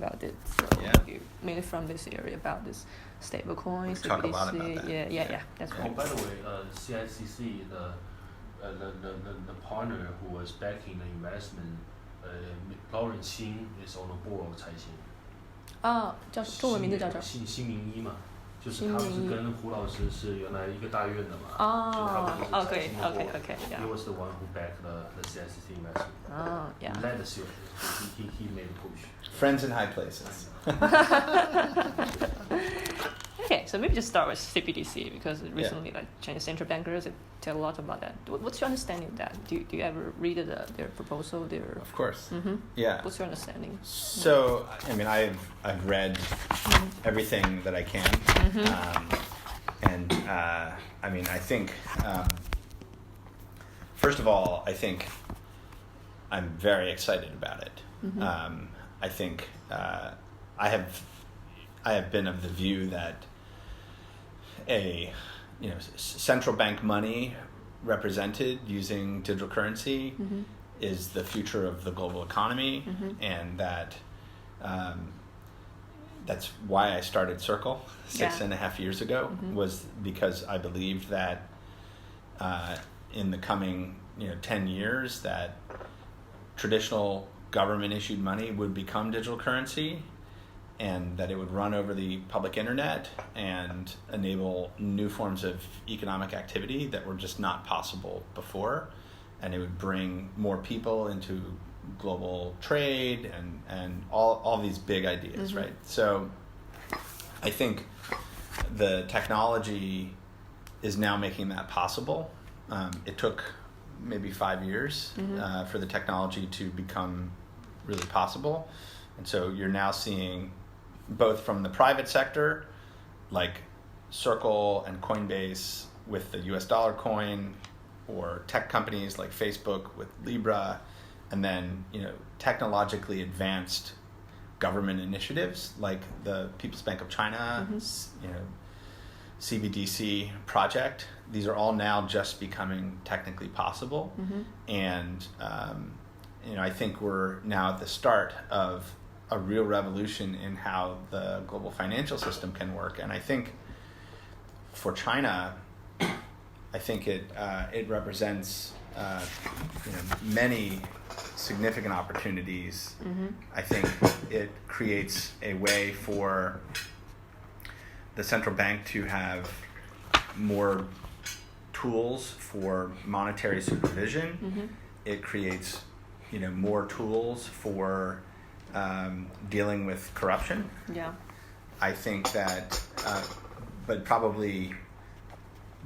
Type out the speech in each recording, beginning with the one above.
about it. So mainly from this area about this stable coins. Talk a lot about that. Yeah, that's right. Oh, by the way, CICC, the partner who was backing the investment, Lawrence Xin is on the board of 财新。叫中文名字叫什么？新民一嘛，就是他们是跟胡老师是原来一个大院的嘛。Okay. He was the one who backed the CICC investment. Yeah. Led the series. He made a push. Friends in high places. Okay, so maybe just start with CBDC because recently, like Chinese central bankers tell a lot about that. What's your understanding of that? Do you ever read their proposal? Of course. Mm-hmm. Yeah. What's your understanding? So, I mean, I've read everything that I can, and I mean, I think first of all, I think I'm very excited about it. I think I have been of the view that central bank money represented using digital currency is the future of the global economy, and that that's why I started Circle 6.5 years ago, was because I believed that in the coming 10 years that traditional government issued money would become digital currency, and that it would run over the public internet and enable new forms of economic activity that were just not possible before, and it would bring more people into global trade and all these big ideas, right? So I think the technology is now making that possible. It took maybe 5 years for the technology to become really possible, and so you're now seeing both from the private sector, like Circle and Coinbase with the US dollar coin, or tech companies like Facebook with Libra, and then technologically advanced government initiatives like the People's Bank of China, CBDC project. These are all now just becoming technically possible, and I think we're now at the start of a real revolution in how the global financial system can work. And I think for China, I think it represents many significant opportunities. I think it creates a way for the central bank to have more tools for monetary supervision. It creates more tools for dealing with corruption. I think that, but probably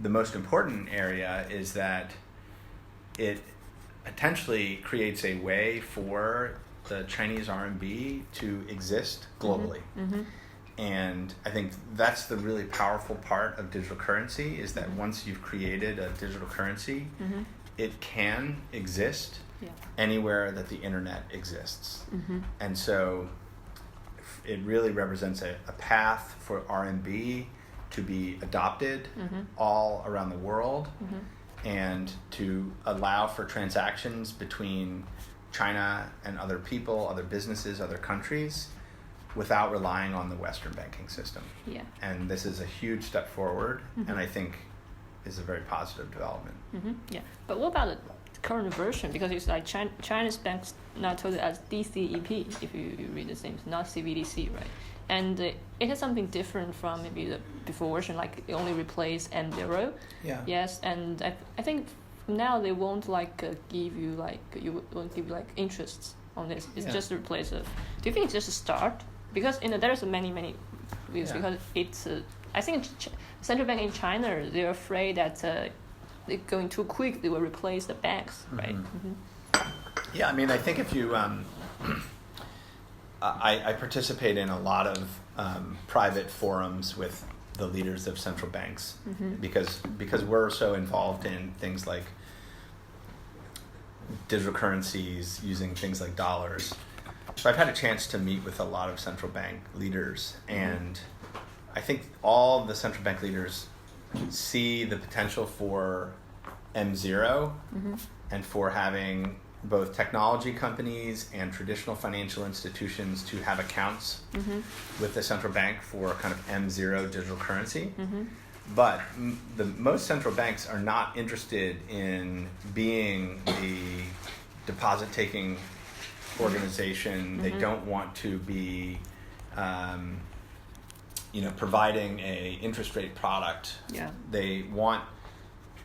the most important area is that it potentially creates a way for the Chinese RMB to exist globally. And I think that's the really powerful part of digital currency, is that once you've created a digital currency, it can exist anywhere that the internet exists. And so it really represents a path for RMB to be adopted all around the world, and to allow for transactions between China and other people, other businesses, other countries, without relying on the Western banking system. And this is a huge step forward, and I think is a very positive development. But what about the current version? Because it's like China's banks now told it as DCEP, if you read the same, not CBDC, right? And it has something different from maybe the before version, like it only replaced M0. Yes, and I think now they won't give you interests on this. It's just a replace of. Do you think it's just a start? Because there's many views, because it's I think central bank in China, they're afraid that they're going too quick, they will replace the banks, right? Yeah, I mean, I think if you I participate in a lot of private forums with the leaders of central banks, because we're so involved in things like digital currencies, using things like dollars. So I've had a chance to meet with a lot of central bank leaders, and I think all the central bank leaders see the potential for M0 and for having both technology companies and traditional financial institutions to have accounts with the central bank for kind of M0 digital currency. But most central banks are not interested in being the deposit-taking organization. They don't want to be, providing a interest rate product. Yeah. They want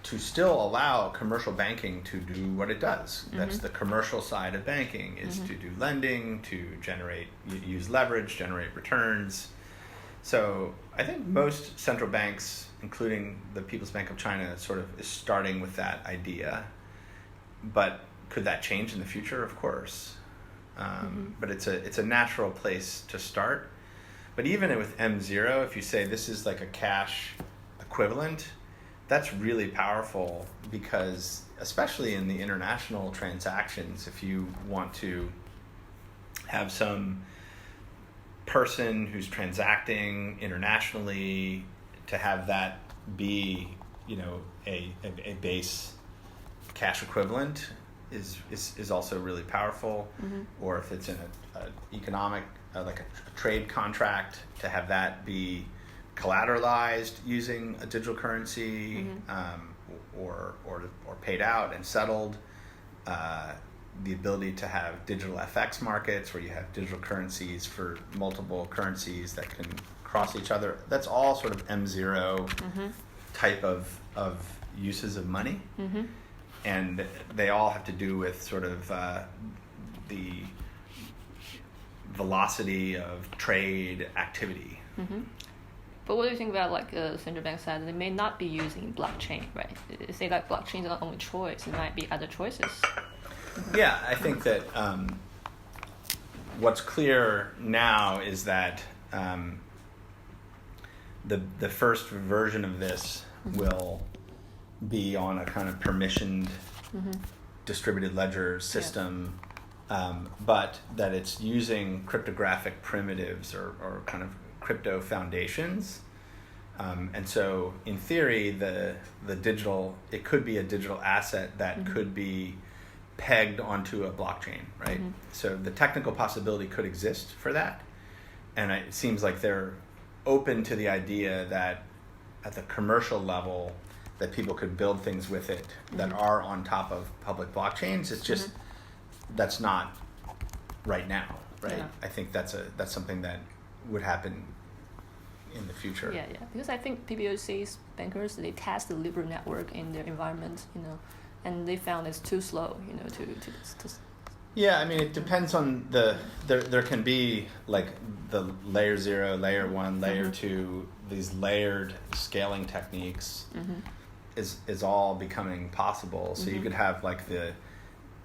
to still allow commercial banking to do what it does. That's the commercial side of banking, is to do lending, to use leverage, generate returns. So I think most central banks, including the People's Bank of China, sort of is starting with that idea. But could that change in the future? Of course. But it's a natural place to start. But even with M0, if you say this is like a cash equivalent, that's really powerful, because especially in the international transactions, if you want to have some person who's transacting internationally, to have that be, a base cash equivalent is also really powerful. Or if it's in an economic, like a trade contract, to have that be collateralized using a digital currency, or paid out and settled. The ability to have digital FX markets where you have digital currencies for multiple currencies that can cross each other. That's all sort of M0 type of uses of money. And they all have to do with sort of the velocity of trade activity. But what do you think about, like, central bank side? They may not be using blockchain, right? They say that blockchain is not the only choice. It might be other choices. Yeah, I think that what's clear now is that the first version of this will be on a kind of permissioned distributed ledger system, but that it's using cryptographic primitives or kind of crypto foundations. And so in theory, the digital, it could be a digital asset that could be pegged onto a blockchain, right? So the technical possibility could exist for that. And it seems like they're open to the idea that at the commercial level, that people could build things with it that are on top of public blockchains. It's just, that's not right now, right? Yeah. I think that's something that would happen in the future. Yeah. Because I think PBOC's bankers, they test the Libra network in their environment, and they found it's too slow, to Yeah, I mean, it depends on there can be like the layer 0, layer 1, layer 2, these layered scaling techniques is all becoming possible. So you could have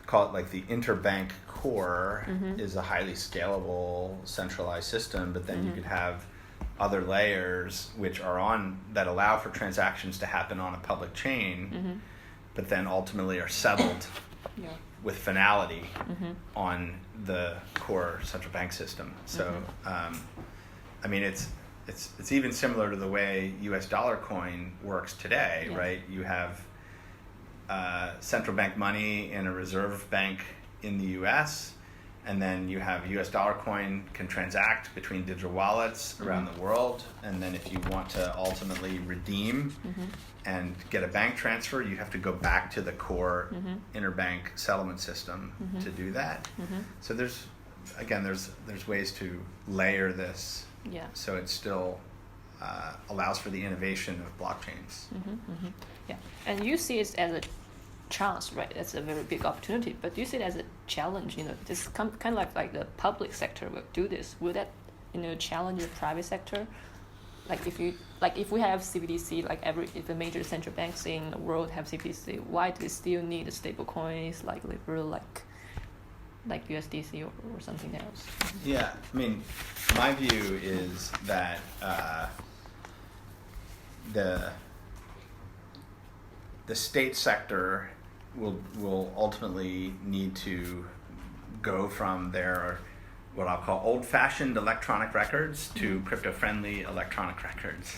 call it like the interbank core is a highly scalable centralized system, but then you could have other layers which are that allow for transactions to happen on a public chain, but then ultimately are settled with finality on the core central bank system. So, I mean, it's even similar to the way U.S. dollar coin works today, right? You have central bank money in a reserve bank in the U.S., and then you have U.S. dollar coin can transact between digital wallets around the world. And then if you want to ultimately redeem and get a bank transfer, you have to go back to the core interbank settlement system to do that. So there's ways to layer this so it still allows for the innovation of blockchains. Yeah, and you see it as a chance, right? That's a very big opportunity. But do you see it as a challenge? This kind of like the public sector will do this. Will that challenge the private sector? Like if we have CBDC, if the major central banks in the world have CBDC, why do they still need stable coins like Libra, like USDC or something else? Yeah, I mean, my view is that the state sector will ultimately need to go from their what I'll call old-fashioned electronic records to crypto-friendly electronic records.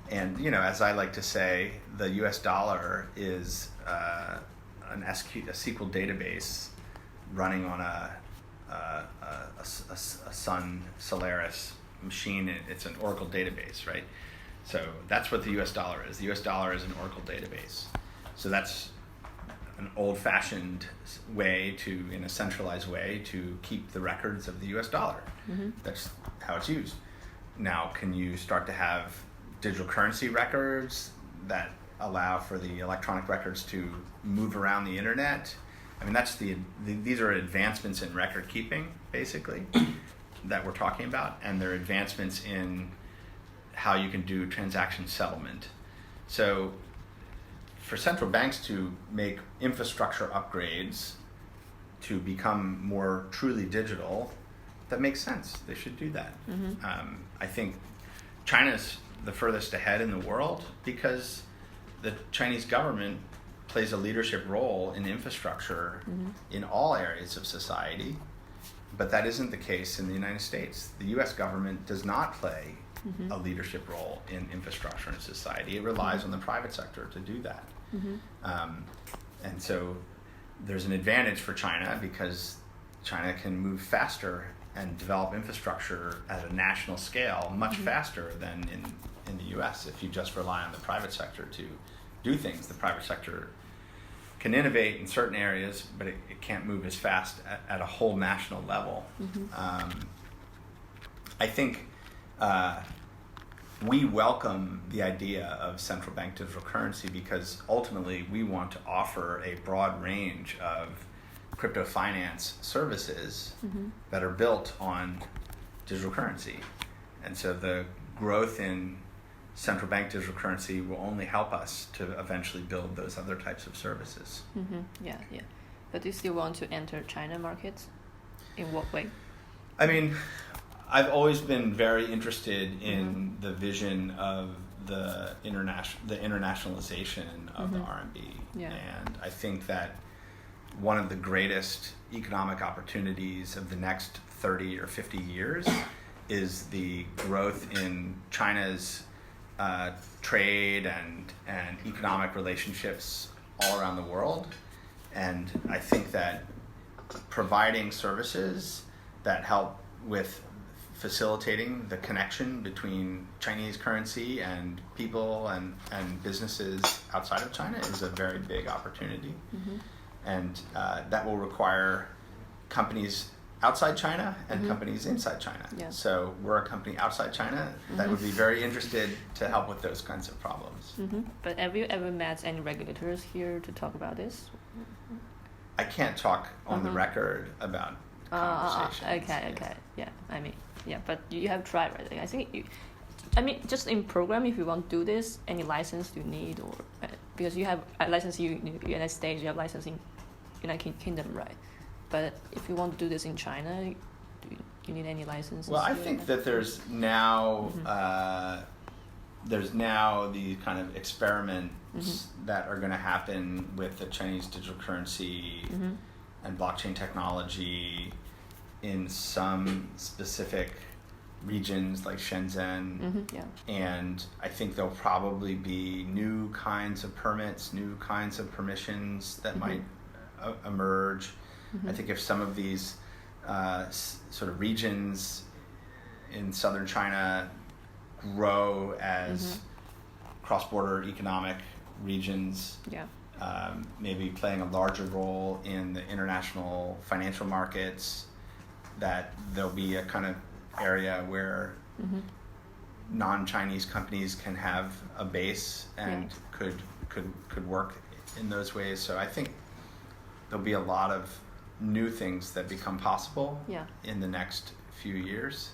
And as I like to say, the U.S. dollar is a SQL database running on a Sun Solaris machine. It's an Oracle database, right? So that's what the US dollar is. The US dollar is an Oracle database. So that's an old-fashioned way in a centralized way, to keep the records of the US dollar. That's how it's used. Now, can you start to have digital currency records that allow for the electronic records to move around the internet? I mean, these are advancements in record keeping, basically, that we're talking about, and they're advancements in how you can do transaction settlement. So for central banks to make infrastructure upgrades to become more truly digital, that makes sense. They should do that. I think China's the furthest ahead in the world because the Chinese government plays a leadership role in infrastructure in all areas of society, but that isn't the case in the United States. The US government does not play a leadership role in infrastructure in society. It relies on the private sector to do that. And so there's an advantage for China because China can move faster and develop infrastructure at a national scale much faster than in the US. If you just rely on the private sector to do things, the private sector can innovate in certain areas, but it can't move as fast at a whole national level. I think we welcome the idea of central bank digital currency because ultimately we want to offer a broad range of crypto finance services that are built on digital currency. And so the growth in central bank digital currency will only help us to eventually build those other types of services. Yeah. But do you still want to enter China markets? In what way? I mean, I've always been very interested in the vision of the internationalization of the RMB. And I think that one of the greatest economic opportunities of the next 30 or 50 years is the growth in China's trade and economic relationships all around the world. And I think that providing services that help with facilitating the connection between Chinese currency and people and businesses outside of China is a very big opportunity. And that will require companies outside China and companies inside China. So we're a company outside China that would be very interested to help with those kinds of problems. But have you ever met any regulators here to talk about this? I can't talk on the record about conversations. Okay. Yeah, I mean, yeah, but you have tried, right? I think just in program, if you want to do this, any license you need, or because you have a license in the United States, you have license in United Kingdom, right? But if you want to do this in China, do you need any licenses? Well, I think that there's now the kind of experiments that are going to happen with the Chinese digital currency and blockchain technology in some specific regions like Shenzhen. And I think there'll probably be new kinds of permits, new kinds of permissions that might emerge. I think if some of these sort of regions in southern China grow as cross-border economic regions, maybe playing a larger role in the international financial markets, that there'll be a kind of area where non-Chinese companies can have a base and could work in those ways. So I think there'll be a lot of new things that become possible in the next few years.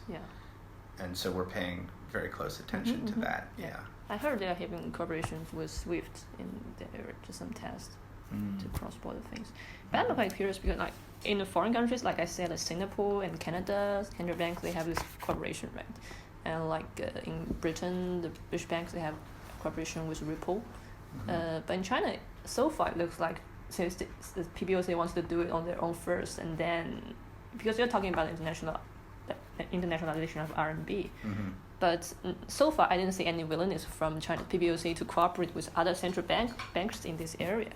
And so we're paying very close attention to that. I heard they're having collaborations with SWIFT in there to some tests to cross-border things. But I'm quite curious because like in the foreign countries, like I said, like Singapore and Canada, central banks, they have this cooperation, right? And like in Britain, the British banks, they have cooperation with Ripple. But in China, so far it looks like since the PBOC wants to do it on their own first, and then because you're talking about internationalization of RMB, but so far I didn't see any willingness from China PBOC to cooperate with other central banks in this area.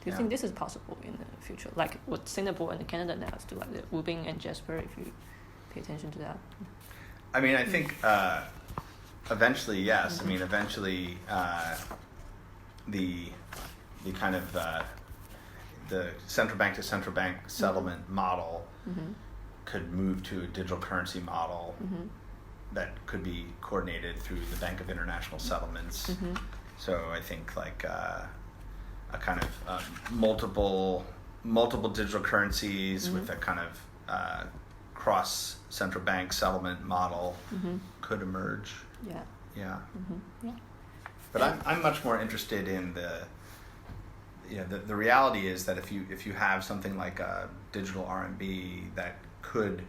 Do you think this is possible in the future? Like what Singapore and Canada now do, like the Wubing and Jasper, if you pay attention to that? I mean, I think eventually, yes. I mean, eventually the kind of the central bank to central bank settlement model could move to a digital currency model that could be coordinated through the Bank of International Settlements. So I think like a kind of multiple digital currencies with a kind of cross central bank settlement model could emerge. Yeah. Yeah. Yeah. But I'm much more interested in the reality is that if you have something like a digital RMB that could,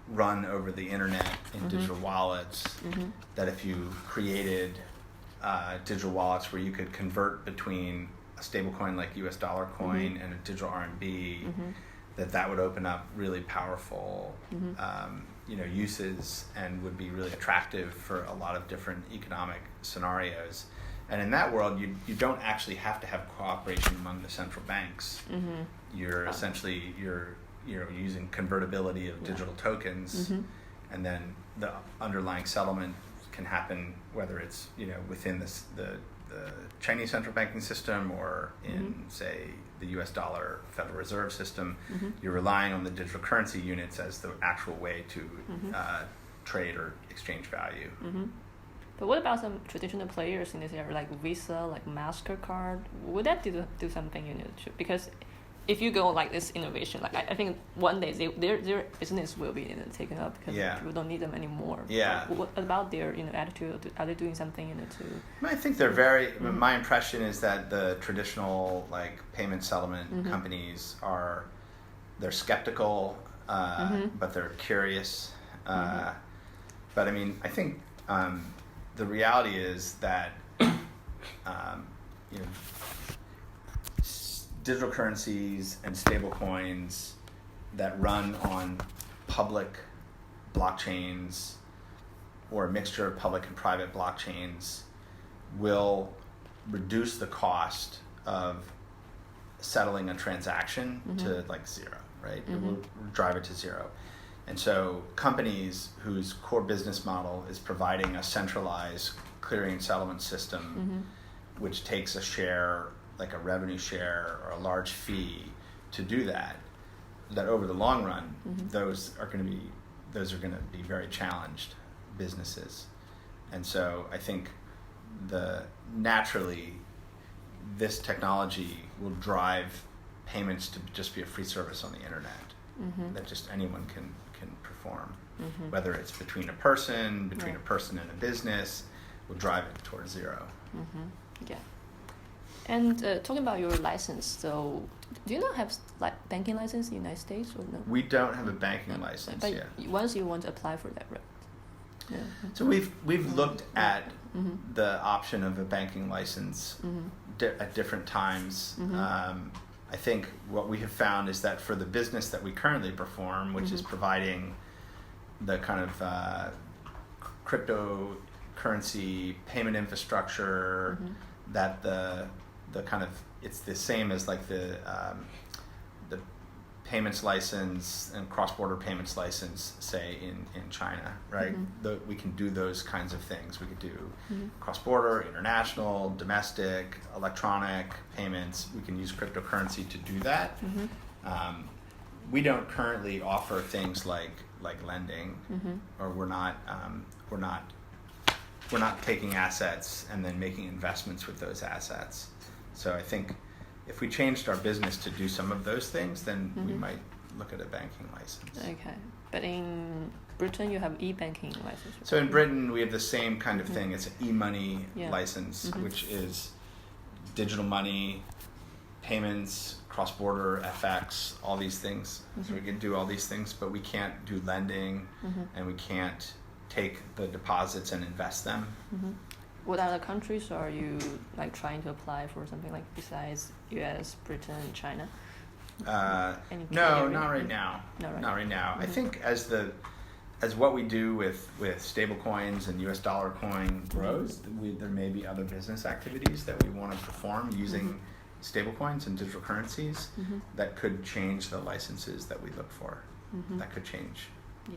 run over the internet in digital wallets, that if you created digital wallets where you could convert between a stable coin like US dollar coin and a digital RMB, that would open up really powerful uses and would be really attractive for a lot of different economic scenarios. And in that world, you don't actually have to have cooperation among the central banks. You're essentially using convertibility of digital tokens, and then the underlying settlement can happen whether it's within the Chinese central banking system or in say the U.S. dollar Federal Reserve system. You're relying on the digital currency units as the actual way to trade or exchange value. But what about some traditional players in this area, like Visa, like MasterCard? Would that do something in it? Because if you go like this innovation, like I think one day their business will be taken up because people don't need them anymore. Yeah. But what about their attitude? Are they doing something in it too? I think they're very. My impression is that the traditional like payment settlement companies they're skeptical, but they're curious. But I mean, I think the reality is that digital currencies and stable coins that run on public blockchains or a mixture of public and private blockchains will reduce the cost of settling a transaction to like zero, right? It will drive it to zero. And so companies whose core business model is providing a centralized clearing and settlement system, which takes a share, like a revenue share or a large fee to do that over the long run, those are going to be very challenged businesses. And so I think naturally this technology will drive payments to just be a free service on the internet that just anyone can perform, whether it's between a person and a business, will drive it towards zero. Yeah. And talking about your license, so do you not have like banking license in the United States or no? We don't have a banking license yet. But once you want to apply for that, right? Yeah. So we've looked at the option of a banking license at different times. I think what we have found is that for the business that we currently perform, which is providing the kind of cryptocurrency payment infrastructure, that the kind of it's the same as like the payments license and cross-border payments license, say in China, right? We can do those kinds of things. We could do cross-border, international, domestic, electronic payments. We can use cryptocurrency to do that. We don't currently offer things like lending, or we're not taking assets and then making investments with those assets. So I think if we changed our business to do some of those things, then we might look at a banking license. Okay. But in Britain, you have e-banking license. So in Britain, we have the same kind of thing. It's an e-money license, which is digital money, payments, cross-border FX, all these things. So we can do all these things, but we can't do lending, and we can't take the deposits and invest them. What other countries are you like trying to apply for something like besides US, Britain, China? No, not right now. Not right now. I think as what we do with stable coins and US dollar coin grows, there may be other business activities that we want to perform using stablecoins and digital currencies that could change the licenses that we look for. That could change. Yeah.